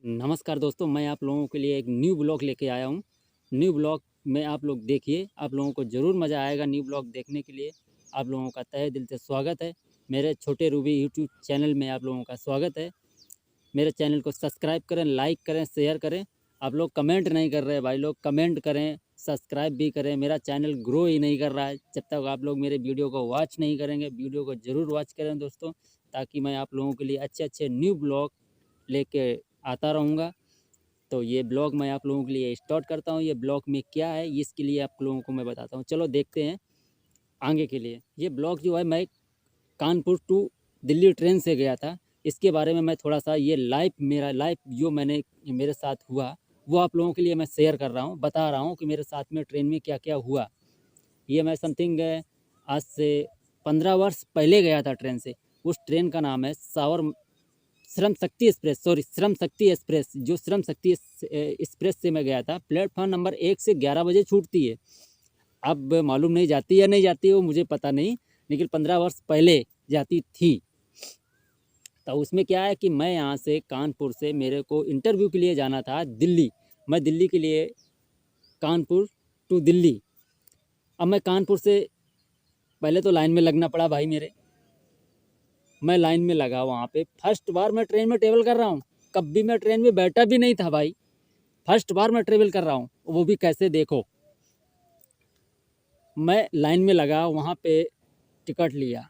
नमस्कार दोस्तों, मैं आप लोगों के लिए एक न्यू ब्लॉग लेके आया हूँ। न्यू ब्लॉग में आप लोग देखिए, आप लोगों को ज़रूर मज़ा आएगा। न्यू ब्लॉग देखने के लिए आप लोगों का तहे दिल से स्वागत है। मेरे छोटे रूबी यूट्यूब चैनल में आप लोगों का स्वागत है। मेरे चैनल को सब्सक्राइब करें, लाइक करें, शेयर करें। आप लोग कमेंट नहीं कर रहे भाई लोग, कमेंट करें, सब्सक्राइब भी करें। मेरा चैनल ग्रो ही नहीं कर रहा है। जब तक आप लोग मेरे वीडियो को वॉच नहीं करेंगे, वीडियो को ज़रूर वॉच करें दोस्तों, ताकि मैं आप लोगों के लिए अच्छे अच्छे न्यू ब्लॉग लेके आता रहूँगा। तो ये ब्लॉग मैं आप लोगों के लिए स्टार्ट करता हूँ। ये ब्लॉग में क्या है इसके लिए आप लोगों को मैं बताता हूँ। चलो देखते हैं आगे के लिए। ये ब्लॉग जो है, मैं कानपुर टू दिल्ली ट्रेन से गया था। इसके बारे में मैं थोड़ा सा ये मेरा लाइफ जो मैंने मेरे साथ हुआ वो आप लोगों के लिए मैं शेयर कर रहा हूँ, बता रहा हूँ कि मेरे साथ में ट्रेन में क्या क्या हुआ। ये मैं समथिंग आज से 15 वर्ष पहले गया था ट्रेन से। उस ट्रेन का नाम है Shram Shakti express, sorry Shram Shakti express. जो श्रम शक्ति एक्सप्रेस से मैं गया था, प्लेटफॉर्म नंबर 1 से 11 बजे छूटती है। अब मालूम नहीं जाती या नहीं जाती वो मुझे पता नहीं, लेकिन 15 वर्ष पहले जाती थी। तो उसमें क्या है कि मैं यहाँ से कानपुर से मेरे को इंटरव्यू के लिए जाना था दिल्ली। मैं दिल्ली के लिए कानपुर टू दिल्ली। अब मैं कानपुर से पहले तो लाइन में लगना पड़ा भाई मेरे। मैं लाइन में लगा वहाँ पे। फर्स्ट बार मैं ट्रेन में ट्रेवल कर रहा हूँ। कभी मैं ट्रेन में बैठा भी नहीं था भाई। फर्स्ट बार मैं ट्रेवल कर रहा हूँ, वो भी कैसे देखो। मैं लाइन में लगा वहाँ पे, टिकट लिया,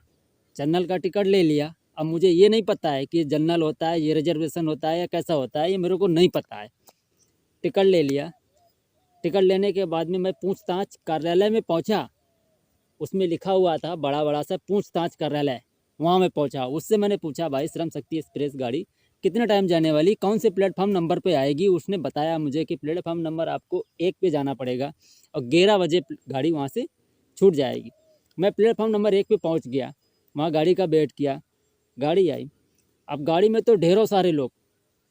जनरल का टिकट ले लिया। अब मुझे ये नहीं पता है कि ये जनरल होता है, ये रिजर्वेशन होता है या कैसा होता है, ये मेरे को नहीं पता है। टिकट ले लिया। टिकट लेने के बाद में मैं पूछताछ कार्यालय में पहुँचा। उसमें लिखा हुआ था बड़ा बड़ा सा पूछताछ कार्यालय। वहाँ मैं पहुँचा, उससे मैंने पूछा भाई श्रम शक्ति एक्सप्रेस गाड़ी कितने टाइम जाने वाली, कौन से प्लेटफॉर्म नंबर पे आएगी। उसने बताया मुझे कि प्लेटफॉर्म नंबर आपको 1 पे जाना पड़ेगा और 11 बजे गाड़ी वहाँ से छूट जाएगी। मैं प्लेटफॉर्म नंबर 1 पे पहुँच गया। वहाँ गाड़ी का वेट किया, गाड़ी आई। अब गाड़ी में तो ढेरों सारे लोग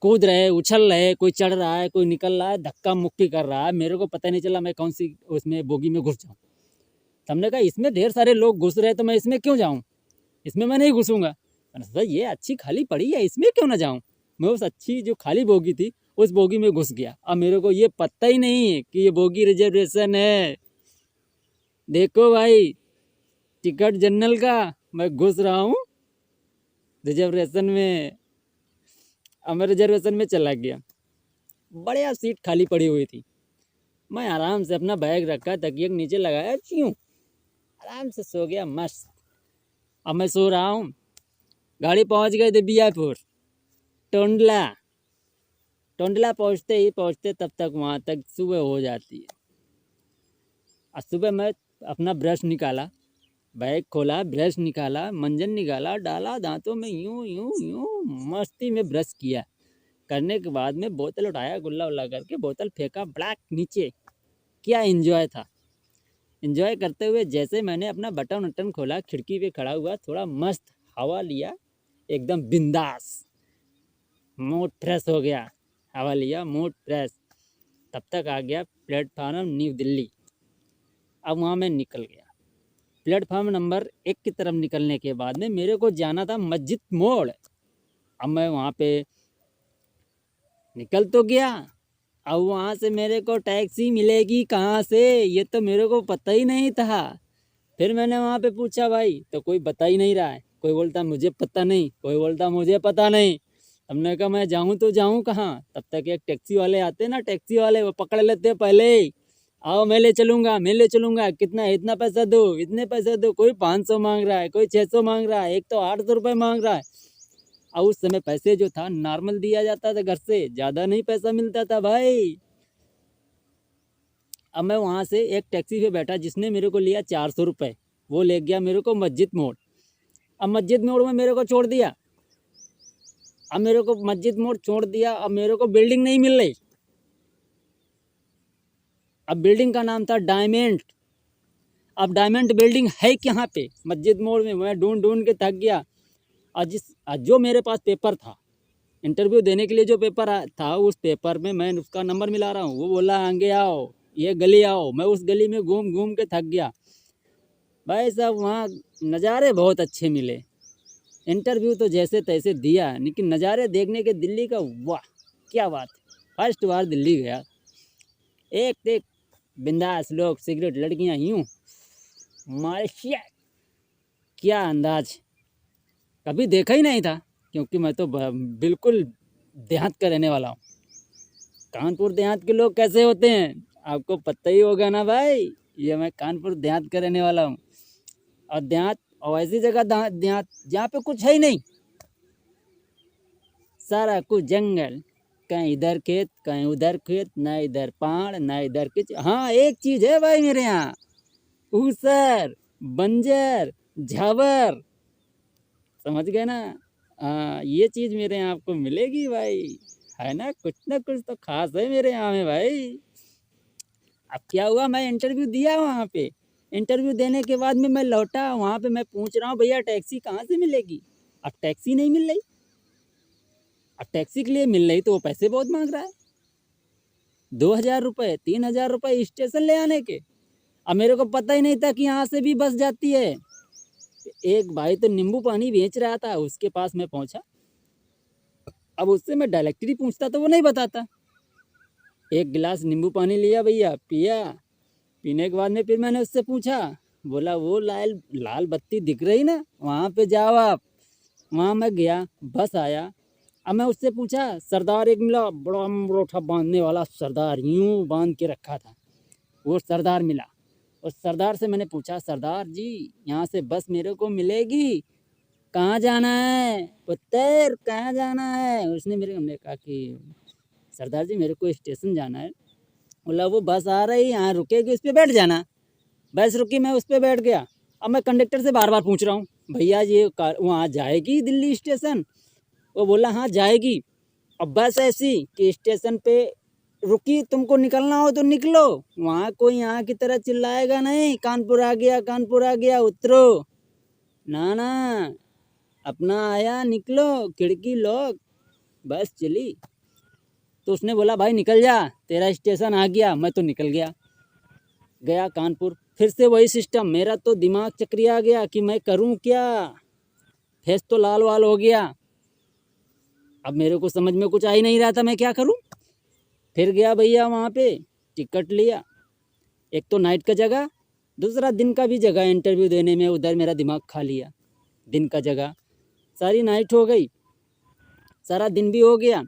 कूद रहे, उछल रहे, कोई चढ़ रहा है, कोई निकल रहा है, धक्का मुक्की कर रहा है। मेरे को पता नहीं चला मैं कौन सी उसमें बोगी में घुस जाऊँ। हमने कहा इसमें ढेर सारे लोग घुस रहे तो मैं इसमें क्यों जाऊँ, इसमें मैं नहीं घुसूंगा। मैंने सोचा ये अच्छी खाली पड़ी है, इसमें क्यों ना जाऊँ। मैं उस अच्छी जो खाली बोगी थी उस बोगी में घुस गया। अब मेरे को ये पता ही नहीं है कि ये बोगी रिजर्वेशन है। देखो भाई, टिकट जनरल का, मैं घुस रहा हूँ रिजर्वेशन में। अब मैं रिजर्वेशन में चला गया। बढ़िया सीट खाली पड़ी हुई थी। मैं आराम से अपना बैग रखा, तकिए के नीचे लगाया, च्यूं आराम से सो गया मस्त। अब मैं सो रहा हूँ। गाड़ी पहुँच गई थी बीआईपुर, टोंडला। टोंडला पहुँचते तब तक वहाँ तक सुबह हो जाती है। और सुबह मैं अपना ब्रश निकाला, बैग खोला, ब्रश निकाला, मंजन निकाला, डाला दांतों में, यूं यूं यूं मस्ती में ब्रश किया। करने के बाद में बोतल उठाया, गुल्ला उल्ला करके बोतल फेंका ब्लैक नीचे। क्या एंजॉय था। एंजॉय करते हुए जैसे मैंने अपना बटन वटन खोला, खिड़की पे खड़ा हुआ, थोड़ा मस्त हवा लिया, एकदम बिंदास, मूड फ्रेश हो गया। हवा लिया, मूड फ्रेश। तब तक आ गया प्लेटफार्म न्यू दिल्ली। अब वहाँ मैं निकल गया। प्लेटफार्म नंबर 1 की तरफ निकलने के बाद में मेरे को जाना था मस्जिद मोड़। अब मैं वहाँ पे निकल तो गया। अब वहाँ से मेरे को टैक्सी मिलेगी कहाँ से, ये तो मेरे को पता ही नहीं था। फिर मैंने वहाँ पे पूछा भाई, तो कोई बता ही नहीं रहा है। कोई बोलता मुझे पता नहीं, कोई बोलता मुझे पता नहीं। हमने कहा मैं जाऊँ तो जाऊँ कहाँ। तब तक एक टैक्सी वाले आते ना, टैक्सी वाले वो पकड़ लेते हैं पहले ही। आओ मैं ले चलूँगा, मैं ले चलूँगा, कितना इतना पैसा दो, इतने पैसे दो। कोई 500 मांग रहा है, कोई 600 मांग रहा है, एक तो 800 रुपये मांग रहा है। और उस समय पैसे जो था नॉर्मल दिया जाता था घर से, ज़्यादा नहीं पैसा मिलता था भाई। अब मैं वहाँ से एक टैक्सी पे बैठा जिसने मेरे को लिया 400 रुपये। वो ले गया मेरे को मस्जिद मोड़। अब मस्जिद मोड़ में मेरे को छोड़ दिया। अब मेरे को मस्जिद मोड़ छोड़ दिया। अब मेरे को बिल्डिंग नहीं मिल रही। अब बिल्डिंग का नाम था डायमंड। अब डायमंड बिल्डिंग है कहाँ पे, मस्जिद मोड़ में। मैं ढूंढ ढूंढ के थक गया। और जो मेरे पास पेपर था इंटरव्यू देने के लिए, जो पेपर था, उस पेपर में मैं उसका नंबर मिला रहा हूँ। वो बोला आगे आओ, ये गली आओ। मैं उस गली में घूम घूम के थक गया भाई साहब। वहाँ नज़ारे बहुत अच्छे मिले। इंटरव्यू तो जैसे तैसे दिया, लेकिन नज़ारे देखने के दिल्ली का, वाह। क्या बात है। फर्स्ट बार दिल्ली गया, एक एक बिंदास लोग, सिगरेट, लड़कियां यूं मार्शिया, क्या अंदाज, कभी देखा ही नहीं था, क्योंकि मैं तो बिल्कुल देहात का रहने वाला हूँ। कानपुर देहात के लोग कैसे होते हैं आपको पता ही होगा ना भाई। ये मैं कानपुर देहात का रहने वाला हूँ, और देहात और ऐसी जगह देहात जहाँ पे कुछ है ही नहीं, सारा कुछ जंगल, कहीं इधर खेत कहीं उधर खेत, ना इधर पहाड़ ना इधर कुछ। हाँ एक चीज है भाई मेरे यहाँ, ऊसर, बंजर, झावर, समझ गए ना। हाँ ये चीज मेरे यहाँ आपको मिलेगी भाई, है ना कुछ तो खास है मेरे यहाँ में भाई। अब क्या हुआ, मैं इंटरव्यू दिया वहाँ पे, इंटरव्यू देने के बाद में मैं लौटा, वहाँ पे मैं पूछ रहा हूँ भैया टैक्सी कहाँ से मिलेगी। अब टैक्सी नहीं मिल रही, अब टैक्सी के लिए मिल रही तो वो पैसे बहुत मांग रहा है, 2,000 रुपये 3,000 रुपये स्टेशन ले आने के। अब मेरे को पता ही नहीं था कि यहाँ से भी बस जाती है। एक भाई तो नींबू पानी बेच रहा था, उसके पास मैं पहुँचा, अब उससे मैं डायरेक्टली पूछता तो वो नहीं बताता। एक गिलास नींबू पानी लिया भैया, पिया, पीने के बाद में फिर मैंने उससे पूछा, बोला वो लाल लाल बत्ती दिख रही ना, वहाँ पे जाओ आप। वहाँ मैं गया, बस आया। अब मैं उससे पूछा, सरदार एक मिला, बड़ा मोटा बांधने वाला सरदार, यूं बांध के रखा था, वो सरदार मिला। उस सरदार से मैंने पूछा, सरदार जी यहाँ से बस मेरे को मिलेगी, कहाँ जाना है पुत्र, कहाँ जाना है। उसने हमने कहा कि सरदार जी मेरे को स्टेशन जाना है। बोला वो बस आ रही, यहाँ रुकेगी, उस पर बैठ जाना। बस रुकी, मैं उस पर बैठ गया। अब मैं कंडक्टर से बार बार पूछ रहा हूँ, भैया ये वहाँ जाएगी दिल्ली स्टेशन। वो बोला हाँ जाएगी। अब बस ऐसी कि स्टेशन पे रुकी, तुमको निकलना हो तो निकलो, वहाँ कोई यहाँ की तरह चिल्लाएगा नहीं, कानपुर आ गया कानपुर आ गया, उतरो ना ना, अपना आया निकलो, खिड़की लॉक, बस चली। तो उसने बोला भाई निकल जा, तेरा स्टेशन आ गया। मैं तो निकल गया, गया कानपुर। फिर से वही सिस्टम, मेरा तो दिमाग चक्रिया गया कि मैं करूं क्या, फेस तो लाल वाल हो गया। अब मेरे को समझ में कुछ आ ही नहीं रहा था मैं क्या करूं। फिर गया भैया वहाँ पे, टिकट लिया, एक तो नाइट का जगह, दूसरा दिन का भी जगह इंटरव्यू देने में, उधर मेरा दिमाग खा लिया। दिन का जगह, सारी नाइट हो गई, सारा दिन भी हो गया।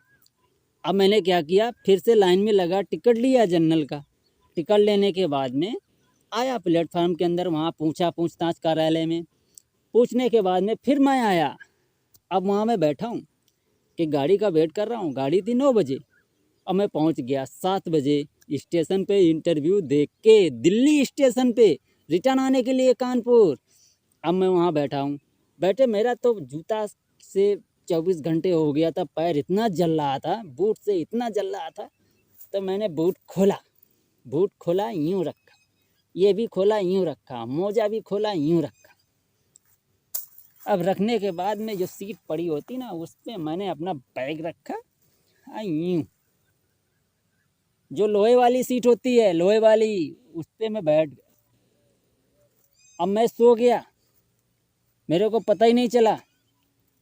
अब मैंने क्या किया, फिर से लाइन में लगा, टिकट लिया जनरल का। टिकट लेने के बाद में आया प्लेटफार्म के अंदर, वहाँ पूछा पूछताछ कार्यालय में, पूछने के बाद में फिर मैं आया। अब वहाँ मैं बैठा हूँ कि गाड़ी का वेट कर रहा हूँ, गाड़ी थी 9 बजे। अब मैं पहुँच गया 7 बजे स्टेशन पे, इंटरव्यू दे के दिल्ली स्टेशन पे रिटर्न आने के लिए कानपुर। अब मैं वहाँ बैठा हूँ, बैठे मेरा तो जूता से 24 घंटे हो गया था, पैर इतना जल रहा था, बूट से इतना जल रहा था। तो मैंने बूट खोला यूँ रखा, ये भी खोला यूँ रखा, मोजा भी खोला यूँ रखा। अब रखने के बाद में जो सीट पड़ी होती ना, उस पर मैंने अपना बैग रखा, यूँ, जो लोहे वाली सीट होती है, लोहे वाली, उस पर मैं बैठ गया। अब मैं सो गया, मेरे को पता ही नहीं चला,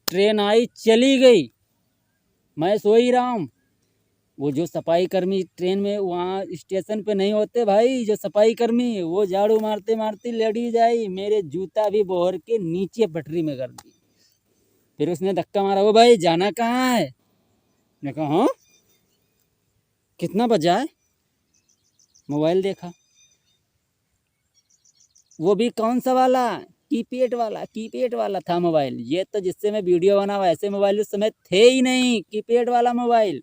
ट्रेन आई चली गई, मैं सो ही रहा हूँ। वो जो सफाई कर्मी ट्रेन में वहाँ स्टेशन पे नहीं होते भाई, जो सफाई कर्मी, वो झाड़ू मारते मारते लेडीज आई, मेरे जूता भी बोहर के नीचे पटरी में कर दी। फिर उसने धक्का मारा, वो भाई जाना कहाँ है। मैंने कहा हाँ कितना बजा है, मोबाइल देखा, वो भी कौन सा वाला, कीपैड वाला था मोबाइल। ये तो जिससे मैं वीडियो बनावा, ऐसे मोबाइल उस समय थे ही नहीं, कीपैड वाला मोबाइल,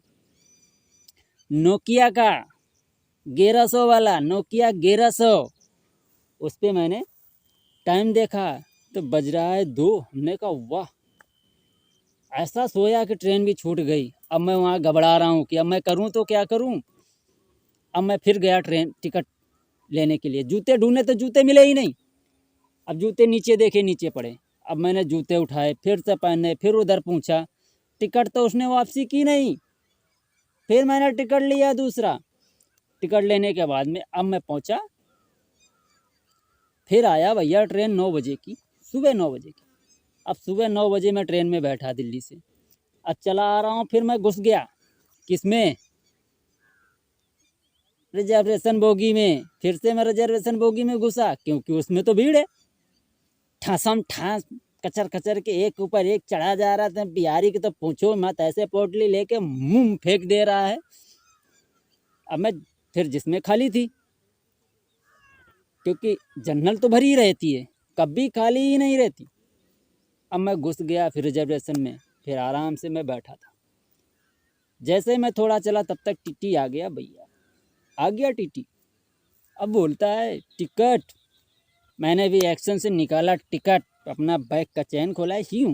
नोकिया का 1100 वाला, नोकिया 1100। उस पर मैंने टाइम देखा तो बज रहा है 2। हमने कहा वाह, ऐसा सोया कि ट्रेन भी छूट गई। अब मैं वहाँ घबरा रहा हूँ कि अब मैं करूँ तो क्या करूँ। अब मैं फिर गया ट्रेन टिकट लेने के लिए, जूते ढूंढे तो जूते मिले ही नहीं। अब जूते नीचे देखे, नीचे पड़े। अब मैंने जूते उठाए, फिर से पहने, फिर उधर पूछा, टिकट तो उसने वापसी की नहीं। फिर मैंने टिकट लिया दूसरा, टिकट लेने के बाद में अब मैं पहुंचा, फिर आया भैया ट्रेन 9 बजे की, सुबह 9 बजे की। अब सुबह 9 बजे मैं ट्रेन में बैठा दिल्ली से, अब चला आ रहा हूँ, फिर मैं घुस गया किसमें? रिजर्वेशन बोगी में। फिर से मैं रिजर्वेशन बोगी में घुसा, क्योंकि उसमें तो भीड़ है। ठासम ठास कचर कचर के एक ऊपर एक चढ़ा जा रहा था। बिहारी की तो पूछो मत, ऐसे पोटली लेके मुंह फेंक दे रहा है। अब मैं फिर जिसमें खाली थी, क्योंकि जनरल तो भरी रहती है, कभी खाली ही नहीं रहती। अब मैं घुस गया फिर रिजर्वेशन में, फिर आराम से मैं बैठा था। जैसे मैं थोड़ा चला तब तक टीटी आ गया। भैया आ गया टीटी। अब बोलता है टिकट। मैंने भी एक्शन से निकाला टिकट, अपना बैग का चैन खोला, यूं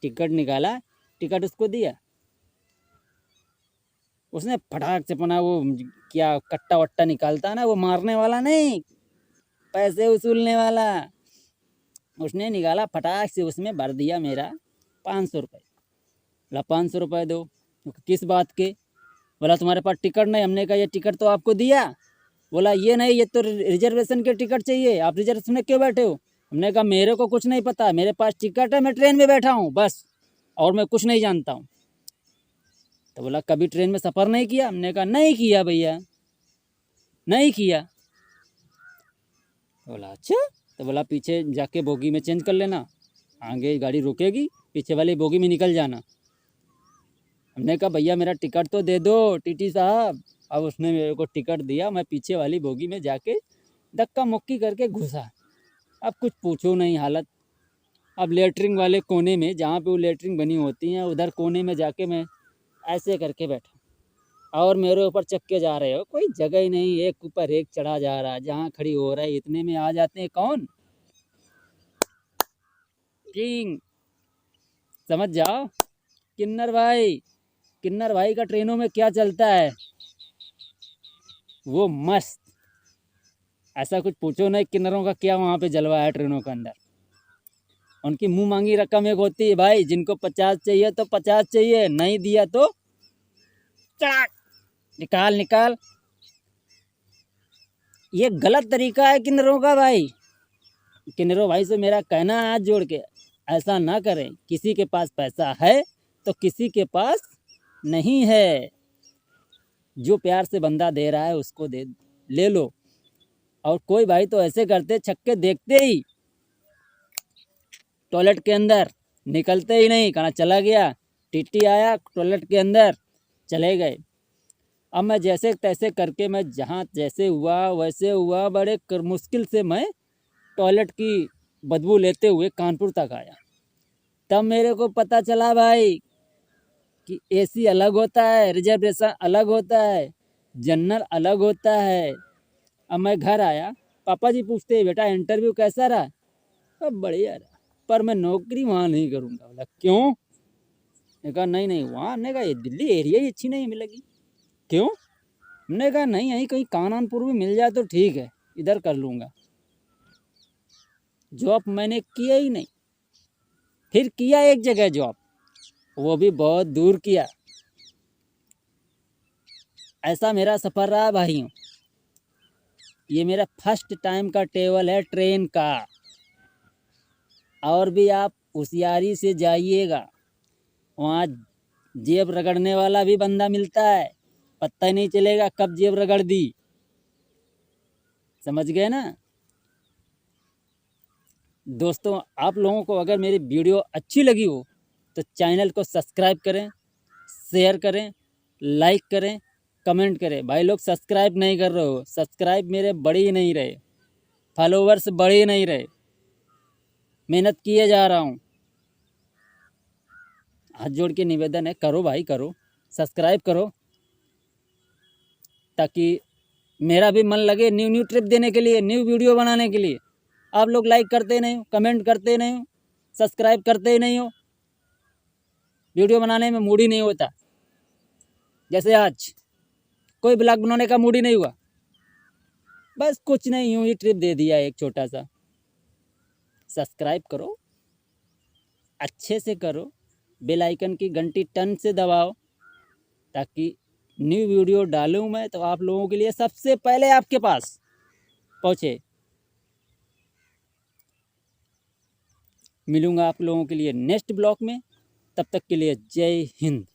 टिकट निकाला, टिकट उसको दिया। उसने फटाक से अपना वो क्या कट्टा वट्टा निकालता ना, वो मारने वाला नहीं, पैसे वसूलने वाला, उसने निकाला फटाक से, उसमें भर दिया मेरा 500 रुपये। बोला 500 रुपये दो। किस बात के? बोला तुम्हारे पास टिकट नहीं। हमने कहा ये टिकट तो आपको दिया। बोला ये नहीं, ये तो रिजर्वेशन के टिकट चाहिए, आप रिजर्वेशन में क्यों बैठे हो? हमने कहा मेरे को कुछ नहीं पता, मेरे पास टिकट है, मैं ट्रेन में बैठा हूँ बस, और मैं कुछ नहीं जानता हूँ। तो बोला कभी ट्रेन में सफ़र नहीं किया? हमने कहा नहीं किया भैया, नहीं किया। बोला अच्छा। तो बोला पीछे जाके बोगी में चेंज कर लेना, आगे गाड़ी रुकेगी, पीछे वाली बोगी में निकल जाना। हमने कहा भैया मेरा टिकट तो दे दो टीटी साहब। अब उसने मेरे को टिकट दिया, मैं पीछे वाली बोगी में जाके धक्का मुक्की करके घुसा। अब कुछ पूछो नहीं हालत। अब लेटरिन वाले कोने में, जहाँ पे वो लेटरिन बनी होती हैं, उधर कोने में जाके मैं ऐसे करके बैठा, और मेरे ऊपर चक्के जा रहे हो, कोई जगह ही नहीं, एक ऊपर एक चढ़ा जा रहा है। जहाँ खड़ी हो रहा है इतने में आ जाते हैं कौन? किंग। समझ जाओ, किन्नर भाई। किन्नर भाई का ट्रेनों में क्या चलता है, वो मस्त। ऐसा कुछ पूछो नहीं, किन्नरों का क्या वहाँ पे जलवा है ट्रेनों के अंदर। उनकी मुंह मांगी रकम एक होती है भाई, जिनको 50 चाहिए तो 50 चाहिए, नहीं दिया तो चढ़ाक निकाल निकाल। ये गलत तरीका है किन्नरों का भाई। किन्नरों भाई से मेरा कहना है हाथ जोड़ के, ऐसा ना करें। किसी के पास पैसा है तो किसी के पास नहीं है। जो प्यार से बंदा दे रहा है उसको दे ले लो। और कोई भाई तो ऐसे करते, छक्के देखते ही टॉयलेट के अंदर, निकलते ही नहीं, कहाँ चला गया, टीटी आया टॉयलेट के अंदर, चले गए। अब मैं जैसे तैसे करके, मैं जहाँ जैसे हुआ वैसे हुआ, बड़े मुश्किल से मैं टॉयलेट की बदबू लेते हुए कानपुर तक आया। तब मेरे को पता चला भाई कि एसी अलग होता है, रिजर्वेशन अलग होता है, जनरल अलग होता है। अब मैं घर आया, पापा जी पूछते बेटा इंटरव्यू कैसा रहा? अब बढ़िया रहा, पर मैं नौकरी वहाँ नहीं करूँगा। बोला क्यों? मैंने कहा नहीं नहीं वहाँ, हमने कहा ये दिल्ली एरिया ही अच्छी नहीं मिलेगी। क्यों? हमने कहा नहीं, यहीं कहीं कानपुर में मिल जाए तो ठीक है, इधर कर लूँगा। जॉब मैंने किया ही नहीं। फिर किया एक जगह जॉब, वो भी बहुत दूर किया। ऐसा मेरा सफ़र रहा भाइयों। ये मेरा फर्स्ट टाइम का ट्रेवल है ट्रेन का। और भी आप होशियारी से जाइएगा, वहाँ जेब रगड़ने वाला भी बंदा मिलता है, पता ही नहीं चलेगा कब जेब रगड़ दी। समझ गए ना दोस्तों? आप लोगों को अगर मेरी वीडियो अच्छी लगी हो तो चैनल को सब्सक्राइब करें, शेयर करें, लाइक करें, कमेंट करें। भाई लोग सब्सक्राइब नहीं कर रहे हो, सब्सक्राइब मेरे बढ़ ही नहीं रहे, फॉलोवर्स बढ़ ही नहीं रहे। मेहनत किए जा रहा हूँ, हाथ जोड़ के निवेदन है, करो भाई करो, सब्सक्राइब करो, ताकि मेरा भी मन लगे न्यू न्यू ट्रिप देने के लिए, न्यू वीडियो बनाने के लिए। आप लोग लाइक करते नहीं हो, कमेंट करते नहीं हो, सब्सक्राइब करते ही नहीं हो, वीडियो बनाने में मूड ही नहीं होता। जैसे आज कोई ब्लॉग बनाने का मूड ही नहीं हुआ, बस कुछ नहीं, यूं ही ट्रिप दे दिया एक छोटा सा। सब्सक्राइब करो, अच्छे से करो, बेल आइकन की घंटी टन से दबाओ, ताकि न्यू वीडियो डालूं मैं तो आप लोगों के लिए सबसे पहले आपके पास पहुँचे। मिलूंगा आप लोगों के लिए नेक्स्ट ब्लॉग में, तब तक के लिए जय हिंद।